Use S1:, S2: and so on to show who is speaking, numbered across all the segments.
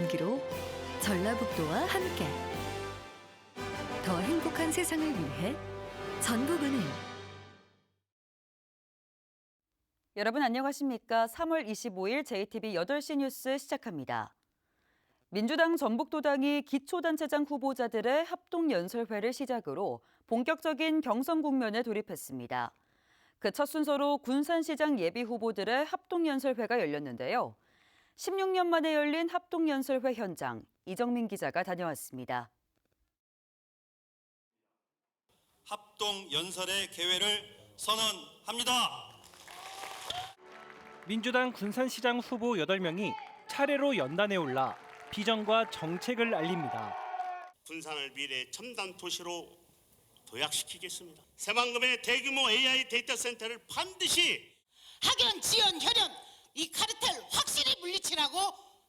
S1: 온기로 전라북도와 함께 더 행복한 세상을 위해 전북은행.
S2: 여러분 안녕하십니까? 3월 25일 JTB 8시 뉴스 시작합니다. 민주당 전북도당이 기초단체장 후보자들의 합동연설회를 시작으로 본격적인 경선 국면에 돌입했습니다. 그 첫 순서로 군산시장 예비후보들의 합동연설회가 열렸는데요. 16년 만에 열린 합동연설회 현장, 이정민 기자가 다녀왔습니다.
S3: 합동연설의 개회를 선언합니다.
S4: 민주당 군산시장 후보 8명이 차례로 연단에 올라 비전과 정책을 알립니다.
S3: 군산을 미래의 첨단 도시로 도약시키겠습니다. 새만금의 대규모 AI 데이터 센터를 반드시
S5: 학연, 지연, 혈연 이 카르텔 확실히 물리치라고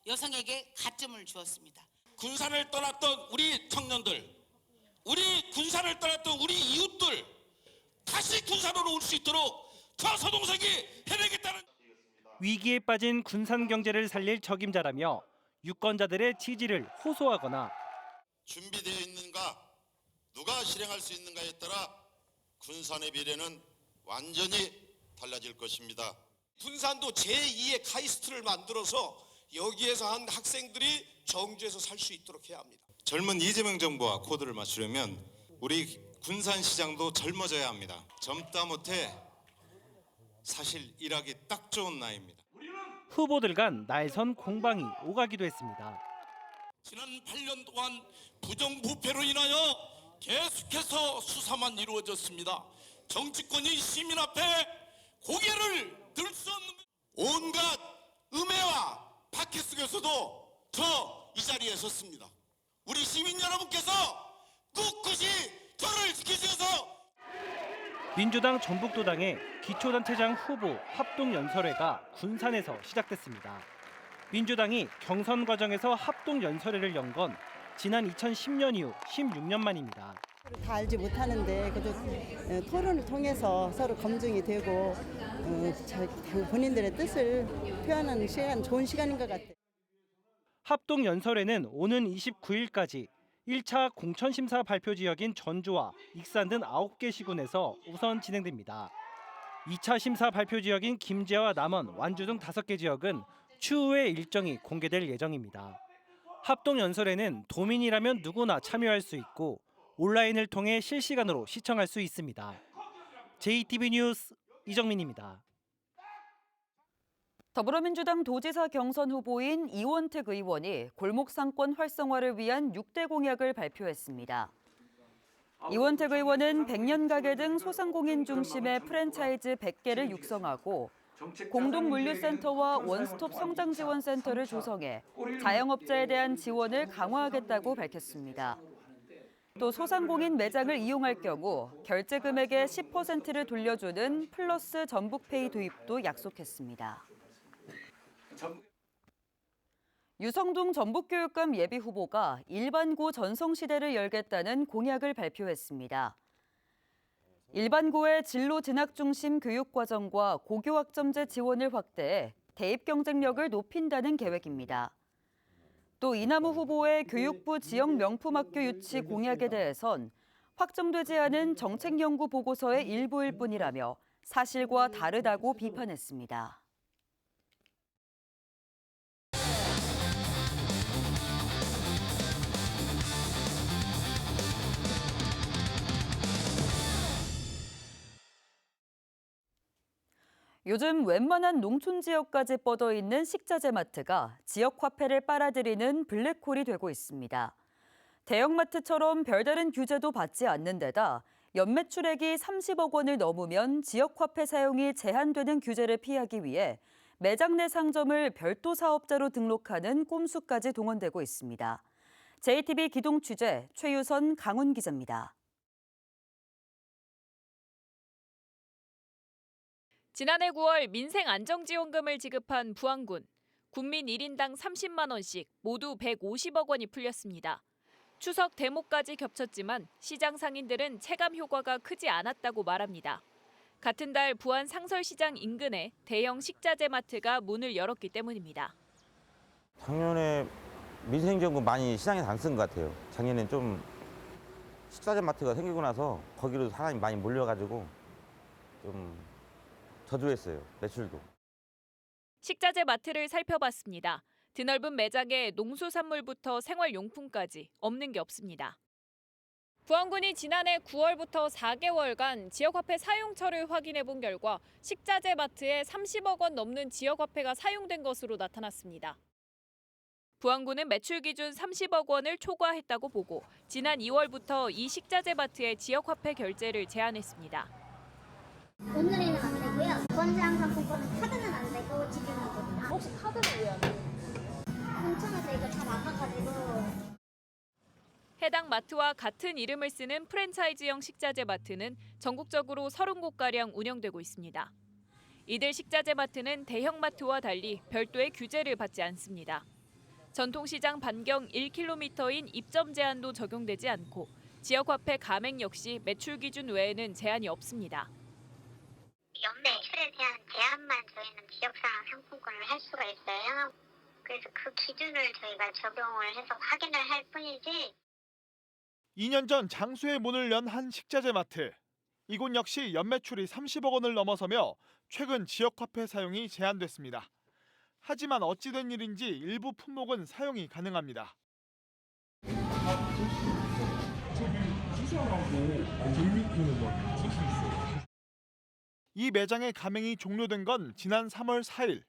S5: 여성에게 가점을 주었습니다.
S6: 군산을 떠났던 우리 청년들, 우리 군산을 떠났던 우리 이웃들 다시 군산으로 올 수 있도록 저서동석이 해내겠다는
S4: 위기에 빠진 군산 경제를 살릴 적임자라며 유권자들의 지지를 호소하거나
S6: 준비되어 있는가, 누가 실행할 수 있는가에 따라 군산의 미래는 완전히 달라질 것입니다.
S7: 군산도 제2의 카이스트를 만들어서 여기에서 한 학생들이 정주에서 살 수 있도록 해야 합니다.
S8: 젊은 이재명 정부와 코드를 맞추려면 우리 군산시장도 젊어져야 합니다. 젊다 못해 사실 일하기 딱 좋은 나이입니다.
S4: 후보들 간 날선 공방이 오가기도 했습니다.
S6: 지난 8년 동안 부정부패로 인하여 계속해서 수사만 이루어졌습니다. 정치권이 시민 앞에 고개를 들 수 없는 온갖 음해와 박해 속에서도 저 이 자리에 섰습니다. 우리 시민 여러분께서 꿋꿋이 저를 지켜주셔서
S4: 민주당 전북도당의 기초단체장 후보 합동연설회가 군산에서 시작됐습니다. 민주당이 경선 과정에서 합동연설회를 연 건 지난 2010년 이후 16년 만입니다.
S9: 다 알지 못하는데 그래도 토론을 통해서 서로 검증이 되고 본인들의 뜻을 표현하는 시간, 좋은 시간인 것 같아요.
S4: 합동연설회는 오는 29일까지 1차 공천심사 발표 지역인 전주와 익산 등 9개 시군에서 우선 진행됩니다. 2차 심사 발표 지역인 김제와 남원, 완주 등 5개 지역은 추후에 일정이 공개될 예정입니다. 합동연설회는 도민이라면 누구나 참여할 수 있고 온라인을 통해 실시간으로 시청할 수 있습니다. JTB 뉴스 이정민입니다.
S2: 더불어민주당 도지사 경선 후보인 이원택 의원이 골목상권 활성화를 위한 6대 공약을 발표했습니다. 이원택 의원은 100년 가게 등 소상공인 중심의 프랜차이즈 100개를 육성하고 공동물류센터와 원스톱 성장지원센터를 조성해 자영업자에 대한 지원을 강화하겠다고 밝혔습니다. 또 소상공인 매장을 이용할 경우 결제 금액의 10%를 돌려주는 플러스 전북페이 도입도 약속했습니다. 유성동 전북교육감 예비후보가 일반고 전성시대를 열겠다는 공약을 발표했습니다. 일반고의 진로 진학 중심 교육과정과 고교학점제 지원을 확대해 대입 경쟁력을 높인다는 계획입니다. 또 이남우 후보의 교육부 지역 명품학교 유치 공약에 대해선 확정되지 않은 정책연구 보고서의 일부일 뿐이라며 사실과 다르다고 비판했습니다. 요즘 웬만한 농촌 지역까지 뻗어 있는 식자재 마트가 지역 화폐를 빨아들이는 블랙홀이 되고 있습니다. 대형마트처럼 별다른 규제도 받지 않는 데다 연매출액이 30억 원을 넘으면 지역 화폐 사용이 제한되는 규제를 피하기 위해 매장 내 상점을 별도 사업자로 등록하는 꼼수까지 동원되고 있습니다. JTB 기동 취재 최유선, 강훈 기자입니다.
S10: 지난해 9월 민생안정지원금을 지급한 부안군. 국민 1인당 30만 원씩 모두 150억 원이 풀렸습니다. 추석 대목까지 겹쳤지만 시장 상인들은 체감 효과가 크지 않았다고 말합니다. 같은 달 부안 상설시장 인근에 대형 식자재 마트가 문을 열었기 때문입니다.
S11: 작년에 민생지원금 많이 시장에서 안 쓴 것 같아요. 작년엔 좀 식자재 마트가 생기고 나서 거기로 사람이 많이 몰려가지고 좀 저조했어요. 매출도.
S10: 식자재 마트를 살펴봤습니다. 드넓은 매장에 농수산물부터 생활용품까지 없는 게 없습니다. 부안군이 지난해 9월부터 4개월간 지역화폐 사용처를 확인해 본 결과 식자재 마트에 30억 원 넘는 지역화폐가 사용된 것으로 나타났습니다. 부안군은 매출 기준 30억 원을 초과했다고 보고 지난 2월부터 이 식자재 마트에 지역화폐 결제를 제한했습니다.
S12: 오늘에는 안 되고요. 권장 상품권은 카드는 안 되고 지금은 됩니다.
S10: 혹시 카드는 왜 안 돼요?
S12: 공청에서 이거 잘 안 와가지고.
S10: 해당 마트와 같은 이름을 쓰는 프랜차이즈형 식자재 마트는 전국적으로 30곳가량 운영되고 있습니다. 이들 식자재 마트는 대형 마트와 달리 별도의 규제를 받지 않습니다. 전통시장 반경 1km인 입점 제한도 적용되지 않고 지역화폐 가맹 역시 매출 기준 외에는 제한이 없습니다.
S12: 연매출에 대한 제한만 저희는 지역상 상품권을 할 수가 있어요. 그래서 그 기준을 저희가 적용을 해서 확인을 할 뿐이지.
S13: 2년 전 장수의 문을 연 한 식자재 마트. 이곳 역시 연매출이 30억 원을 넘어서며 최근 지역화폐 사용이 제한됐습니다. 하지만 어찌된 일인지 일부 품목은 사용이 가능합니다. 이 매장의 가맹이 종료된 건 지난 3월 4일.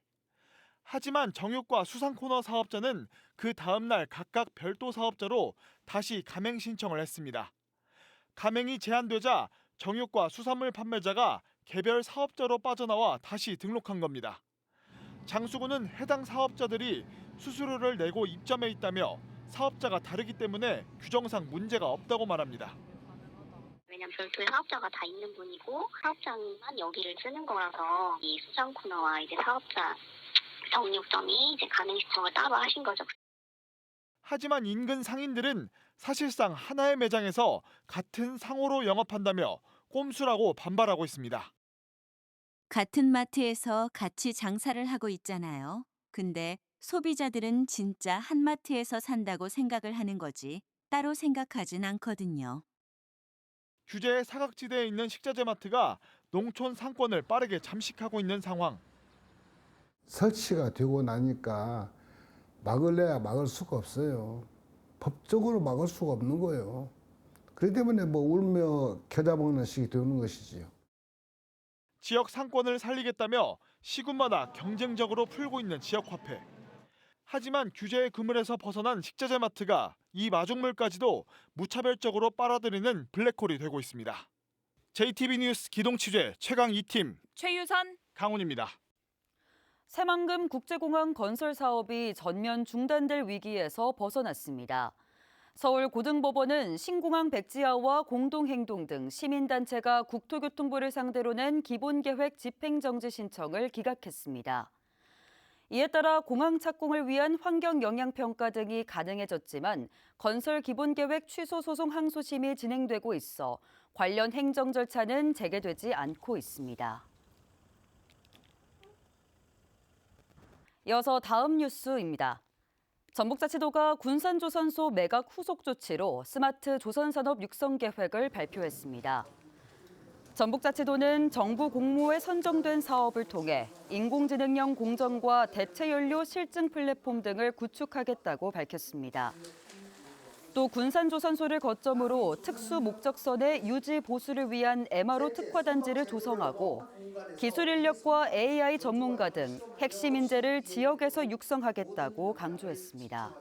S13: 하지만 정육과 수산코너 사업자는 그 다음 날 각각 별도 사업자로 다시 가맹 신청을 했습니다. 가맹이 제한되자 정육과 수산물 판매자가 개별 사업자로 빠져나와 다시 등록한 겁니다. 장수군은 해당 사업자들이 수수료를 내고 입점해 있다며 사업자가 다르기 때문에 규정상 문제가 없다고 말합니다.
S12: 왜냐면 별도의 사업자가 다 있는 분이고 사업장만 여기를 쓰는 거라서 이 수산 코너와 이제 사업자 정육점이 이제 가맹 신청을 따로 하신 거죠.
S13: 하지만 인근 상인들은 사실상 하나의 매장에서 같은 상호로 영업한다며 꼼수라고 반발하고 있습니다.
S14: 같은 마트에서 같이 장사를 하고 있잖아요. 근데 소비자들은 진짜 한 마트에서 산다고 생각을 하는 거지 따로 생각하진 않거든요.
S13: 규제의 사각지대에 있는 식자재 마트가 농촌 상권을 빠르게 잠식하고 있는 상황.
S15: 설치가 되고 나니까 막을래야 막을 수가 없어요. 법적으로 막을 수가 없는 거예요. 그렇기 때문에 뭐 울며 겨자 먹는 식이 되는 것이지요.
S13: 지역 상권을 살리겠다며 시군마다 경쟁적으로 풀고 있는 지역화폐. 하지만 규제의 그물에서 벗어난 식자재 마트가 이 마중물까지도 무차별적으로 빨아들이는 블랙홀이 되고 있습니다. JTB 뉴스 기동 취재 최강 2팀
S2: 최유선,
S13: 강훈입니다.
S2: 새만금 국제공항 건설 사업이 전면 중단될 위기에서 벗어났습니다. 서울고등법원은 신공항 백지화와 공동행동 등 시민단체가 국토교통부를 상대로 낸 기본계획 집행정지 신청을 기각했습니다. 이에 따라 공항 착공을 위한 환경영향평가 등이 가능해졌지만 건설 기본계획 취소 소송 항소심이 진행되고 있어 관련 행정 절차는 재개되지 않고 있습니다. 이어서 다음 뉴스입니다. 전북자치도가 군산조선소 매각 후속 조치로 스마트 조선산업 육성 계획을 발표했습니다. 전북자치도는 정부 공모에 선정된 사업을 통해 인공지능형 공정과 대체연료 실증 플랫폼 등을 구축하겠다고 밝혔습니다. 또 군산조선소를 거점으로 특수 목적선의 유지 보수를 위한 MRO 특화단지를 조성하고 기술 인력과 AI 전문가 등 핵심 인재를 지역에서 육성하겠다고 강조했습니다.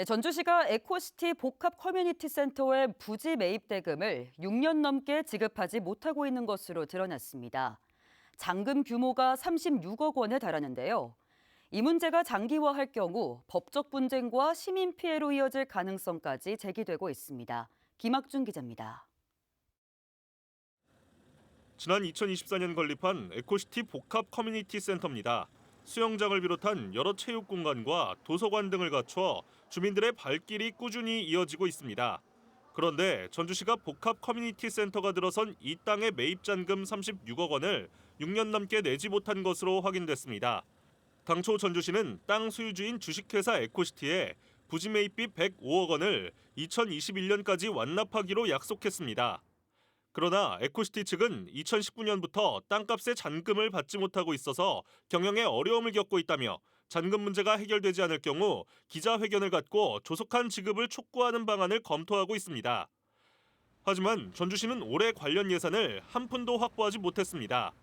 S2: 전주시가 에코시티 복합 커뮤니티 센터의 부지 매입 대금을 6년 넘게 지급하지 못하고 있는 것으로 드러났습니다. 잔금 규모가 36억 원에 달하는데요. 이 문제가 장기화할 경우 법적 분쟁과 시민 피해로 이어질 가능성까지 제기되고 있습니다. 김학준 기자입니다.
S16: 지난 2024년 건립한 에코시티 복합 커뮤니티 센터입니다. 수영장을 비롯한 여러 체육 공간과 도서관 등을 갖춰 주민들의 발길이 꾸준히 이어지고 있습니다. 그런데 전주시가 복합 커뮤니티 센터가 들어선 이 땅의 매입 잔금 36억 원을 6년 넘게 내지 못한 것으로 확인됐습니다. 당초 전주시는 땅 소유주인 주식회사 에코시티에 부지 매입비 105억 원을 2021년까지 완납하기로 약속했습니다. 그러나 에코시티 측은 2019년부터 땅값의 잔금을 받지 못하고 있어서 경영에 어려움을 겪고 있다며 잔금 문제가 해결되지 않을 경우 기자회견을 갖고 조속한 지급을 촉구하는 방안을 검토하고 있습니다. 하지만 전주시는 올해 관련 예산을 한 푼도 확보하지 못했습니다.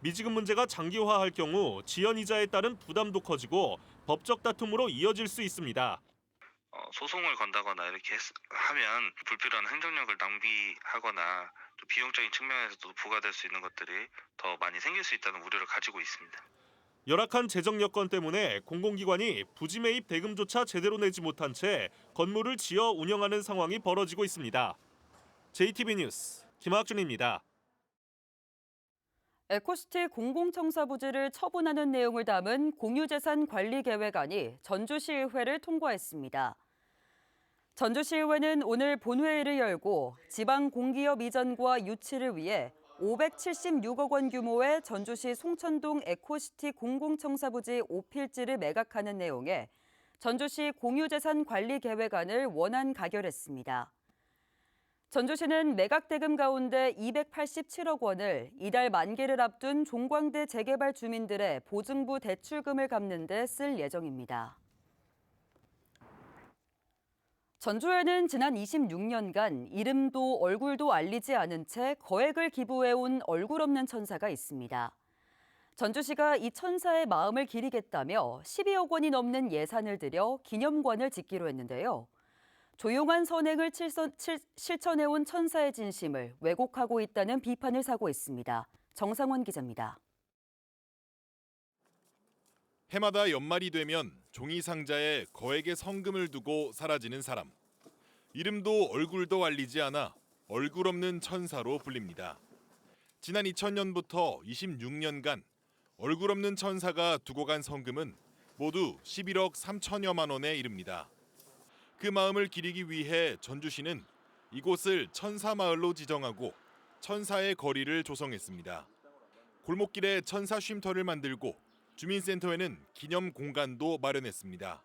S16: 미지급 문제가 장기화할 경우 지연 이자에 따른 부담도 커지고 법적 다툼으로 이어질 수 있습니다.
S17: 소송을 건다거나 이렇게 하면 불필요한 행정력을 낭비하거나 또 비용적인 측면에서도 부과될 수 있는 것들이 더 많이 생길 수 있다는 우려를 가지고 있습니다.
S16: 열악한 재정 여건 때문에 공공기관이 부지 매입 대금조차 제대로 내지 못한 채 건물을 지어 운영하는 상황이 벌어지고 있습니다. JTB 뉴스 김학준입니다.
S2: 에코시티 공공청사 부지를 처분하는 내용을 담은 공유재산 관리 계획안이 전주시의회를 통과했습니다. 전주시의회는 오늘 본회의를 열고 지방 공기업 이전과 유치를 위해 576억 원 규모의 전주시 송천동 에코시티 공공청사 부지 5필지를 매각하는 내용의 전주시 공유재산 관리 계획안을 원안 가결했습니다. 전주시는 매각 대금 가운데 287억 원을 이달 만기를 앞둔 종광대 재개발 주민들의 보증부 대출금을 갚는 데 쓸 예정입니다. 전주에는 지난 26년간 이름도 얼굴도 알리지 않은 채 거액을 기부해온 얼굴 없는 천사가 있습니다. 전주시가 이 천사의 마음을 기리겠다며 12억 원이 넘는 예산을 들여 기념관을 짓기로 했는데요. 조용한 선행을 실천해온 천사의 진심을 왜곡하고 있다는 비판을 사고 있습니다. 정상원 기자입니다.
S18: 해마다 연말이 되면 종이 상자에 거액의 성금을 두고 사라지는 사람. 이름도 얼굴도 알리지 않아 얼굴 없는 천사로 불립니다. 지난 2000년부터 26년간 얼굴 없는 천사가 두고 간 성금은 모두 11억 3천여만 원에 이릅니다. 그 마음을 기리기 위해 전주시는 이곳을 천사마을로 지정하고 천사의 거리를 조성했습니다. 골목길에 천사 쉼터를 만들고 주민센터에는 기념 공간도 마련했습니다.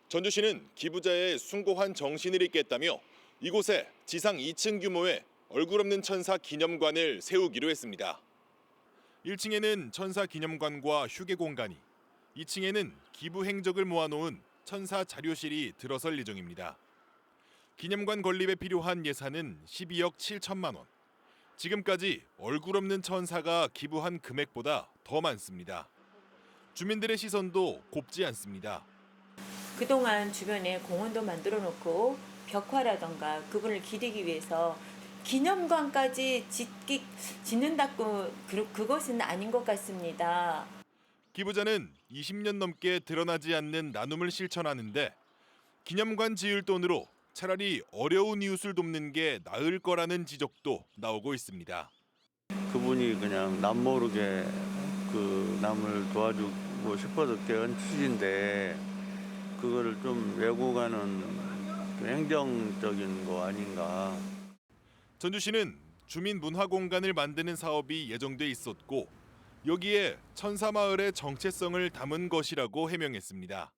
S18: 전주시는 기부자의 숭고한 정신을 잇겠다며 이곳에 지상 2층 규모의 얼굴 없는 천사 기념관을 세우기로 했습니다. 1층에는 천사 기념관과 휴게 공간이, 2층에는 기부 행적을 모아놓은 천사 자료실이 들어설 예정입니다. 기념관 건립에 필요한 예산은 12억 7천만 원. 지금까지 얼굴 없는 천사가 기부한 금액보다 더 많습니다. 주민들의 시선도 곱지 않습니다.
S19: 그동안 주변에 공원도 만들어 놓고 벽화라던가 그분을 기리기 위해서 기념관까지 짓는다고 그것은 아닌 것 같습니다.
S18: 기부자는 20년 넘게 드러나지 않는 나눔을 실천하는데 기념관 지을 돈으로 차라리 어려운 이웃을 돕는 게 나을 거라는 지적도 나오고 있습니다.
S20: 그분이 그냥 남 모르게 그 남을 도와주고 싶어서 깨운 취지인데 그거를 좀 왜곡하는 좀 행정적인 거 아닌가.
S18: 전주시는 주민 문화 공간을 만드는 사업이 예정돼 있었고 여기에 천사마을의 정체성을 담은 것이라고 해명했습니다.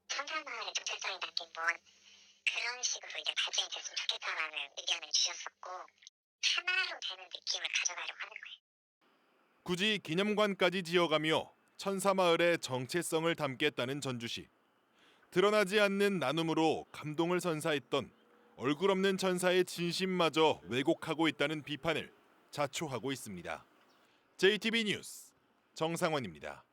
S12: 천사마을의 정체성이 담긴 건 그런 식으로 이제 발전이 됐으면 좋겠다라는 의견을 주셨었고 하나로 되는 느낌을 가져가려고 하는 거예요.
S18: 굳이 기념관까지 지어가며 천사마을의 정체성을 담겠다는 전주시. 드러나지 않는 나눔으로 감동을 선사했던 얼굴 없는 천사의 진심마저 왜곡하고 있다는 비판을 자초하고 있습니다. JTB 뉴스 정상원입니다.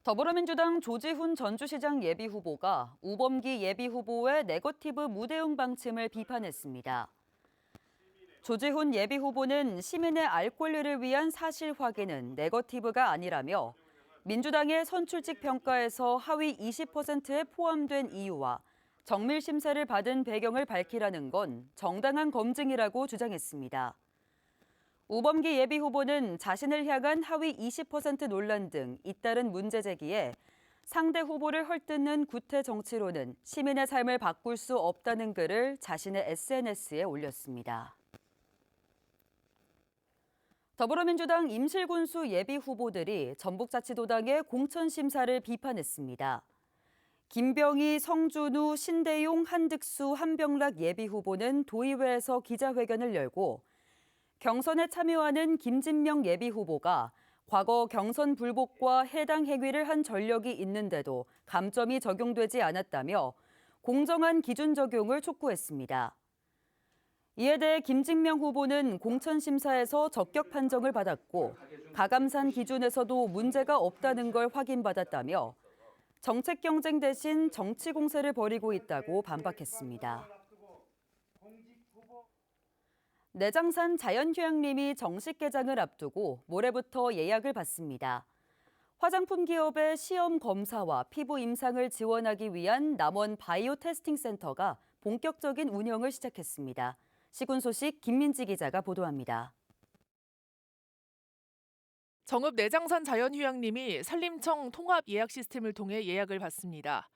S2: 더불어민주당 조지훈 전주시장 예비후보가 우범기 예비후보의 네거티브 무대응 방침을 비판했습니다. 조지훈 예비후보는 시민의 알 권리를 위한 사실 확인은 네거티브가 아니라며 민주당의 선출직 평가에서 하위 20%에 포함된 이유와 정밀 심사를 받은 배경을 밝히라는 건 정당한 검증이라고 주장했습니다. 우범기 예비후보는 자신을 향한 하위 20% 논란 등 잇따른 문제 제기에 상대 후보를 헐뜯는 구태 정치로는 시민의 삶을 바꿀 수 없다는 글을 자신의 SNS에 올렸습니다. 더불어민주당 임실군수 예비후보들이 전북자치도당의 공천심사를 비판했습니다. 김병희, 성준우, 신대용, 한득수, 한병락 예비후보는 도의회에서 기자회견을 열고 경선에 참여하는 김진명 예비후보가 과거 경선 불복과 해당 행위를 한 전력이 있는데도 감점이 적용되지 않았다며 공정한 기준 적용을 촉구했습니다. 이에 대해 김진명 후보는 공천심사에서 적격 판정을 받았고 가감산 기준에서도 문제가 없다는 걸 확인받았다며 정책 경쟁 대신 정치 공세를 벌이고 있다고 반박했습니다. 내장산 자연휴양림이 정식 개장을 앞두고 모레부터 예약을 받습니다. 화장품 기업의 시험 검사와 피부 임상을 지원하기 위한 남원 바이오 테스팅 센터가 본격적인 운영을 시작했습니다. 시군 소식 김민지 기자가 보도합니다.
S21: 정읍 내장산 자연휴양림이 산림청 통합 예약 시스템을 통해 예약을 받습니다.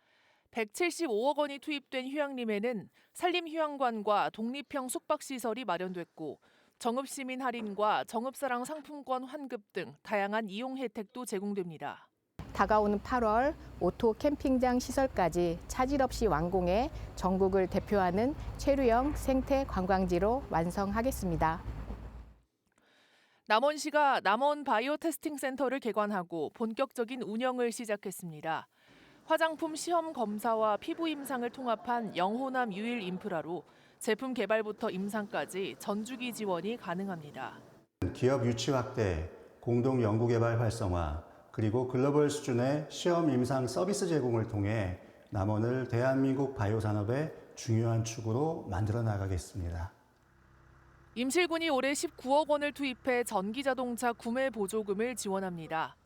S21: 175억 원이 투입된 휴양림에는 산림휴양관과 독립형 숙박시설이 마련됐고 정읍시민 할인과 정읍사랑 상품권 환급 등 다양한 이용 혜택도 제공됩니다.
S22: 다가오는 8월 오토 캠핑장 시설까지 차질 없이 완공해 전국을 대표하는 체류형 생태 관광지로 완성하겠습니다.
S21: 남원시가 남원 바이오 테스팅 센터를 개관하고 본격적인 운영을 시작했습니다. 화장품 시험 검사와 피부 임상을 통합한 영호남 유일 인프라로 제품 개발부터 임상까지 전주기 지원이 가능합니다.
S23: 기업 유치 확대, 공동 연구개발 활성화, 그리고 글로벌 수준의 시험 임상 서비스 제공을 통해 남원을 대한민국 바이오 산업의 중요한 축으로 만들어 나가겠습니다.
S21: 임실군이 올해 19억 원을 투입해 전기자동차 구매 보조금을 지원합니다.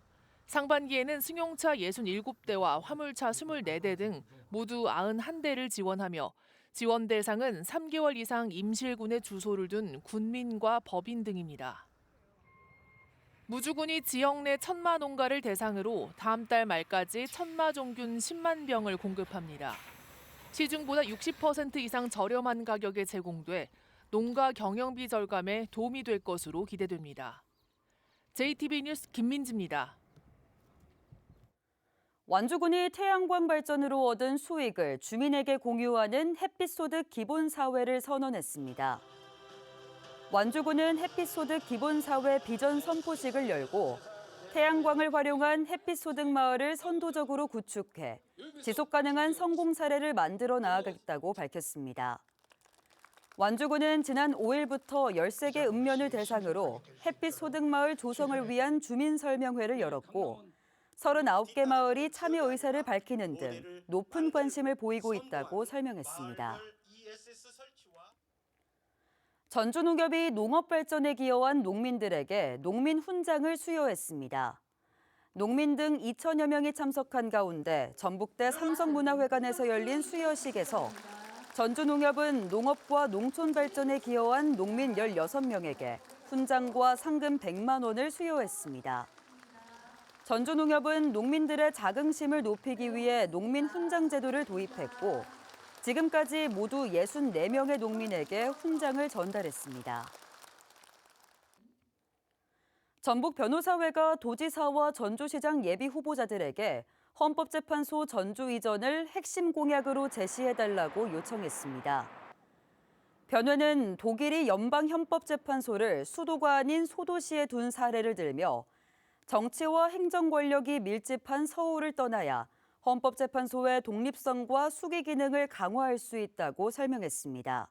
S21: 상반기에는 승용차 67대와 화물차 24대 등 모두 91대를 지원하며 지원 대상은 3개월 이상 임실군에 주소를 둔 군민과 법인 등입니다. 무주군이 지역 내 천마 농가를 대상으로 다음 달 말까지 천마종균 10만 병을 공급합니다. 시중보다 60% 이상 저렴한 가격에 제공돼 농가 경영비 절감에 도움이 될 것으로 기대됩니다. JTB 뉴스 김민지입니다.
S2: 완주군이 태양광 발전으로 얻은 수익을 주민에게 공유하는 햇빛소득 기본사회를 선언했습니다. 완주군은 햇빛소득 기본사회 비전 선포식을 열고 태양광을 활용한 햇빛소득 마을을 선도적으로 구축해 지속가능한 성공 사례를 만들어 나가겠다고 밝혔습니다. 완주군은 지난 5일부터 13개 읍면을 대상으로 햇빛소득 마을 조성을 위한 주민설명회를 열었고 39개 마을이 참여 의사를 밝히는 등 높은 관심을 보이고 있다고 설명했습니다. 전주농협이 농업 발전에 기여한 농민들에게 농민 훈장을 수여했습니다. 농민 등 2천여 명이 참석한 가운데 전북대 삼성문화회관에서 열린 수여식에서 전주농협은 농업과 농촌 발전에 기여한 농민 16명에게 훈장과 상금 100만 원을 수여했습니다. 전주농협은 농민들의 자긍심을 높이기 위해 농민 훈장 제도를 도입했고 지금까지 모두 64명의 농민에게 훈장을 전달했습니다. 전북변호사회가 도지사와 전주시장 예비 후보자들에게 헌법재판소 전주 이전을 핵심 공약으로 제시해달라고 요청했습니다. 변호는 독일이 연방헌법재판소를 수도가 아닌 소도시에 둔 사례를 들며 정치와 행정 권력이 밀집한 서울을 떠나야 헌법재판소의 독립성과 수기 기능을 강화할 수 있다고 설명했습니다.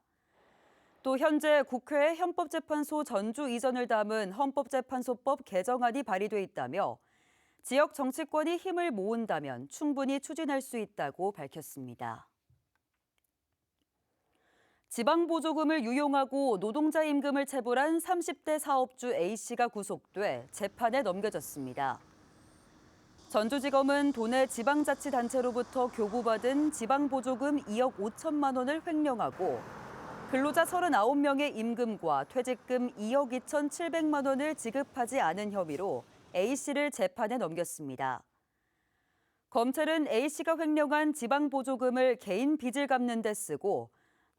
S2: 또 현재 국회에 헌법재판소 전주 이전을 담은 헌법재판소법 개정안이 발의돼 있다며 지역 정치권이 힘을 모은다면 충분히 추진할 수 있다고 밝혔습니다. 지방보조금을 유용하고 노동자 임금을 체불한 30대 사업주 A씨가 구속돼 재판에 넘겨졌습니다. 전주지검은 도내 지방자치단체로부터 교부받은 지방보조금 2억 5천만 원을 횡령하고 근로자 39명의 임금과 퇴직금 2억 2,700만 원을 지급하지 않은 혐의로 A씨를 재판에 넘겼습니다. 검찰은 A씨가 횡령한 지방보조금을 개인 빚을 갚는 데 쓰고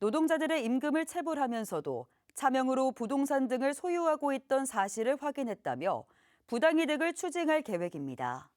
S2: 노동자들의 임금을 체불하면서도 차명으로 부동산 등을 소유하고 있던 사실을 확인했다며 부당이득을 추징할 계획입니다.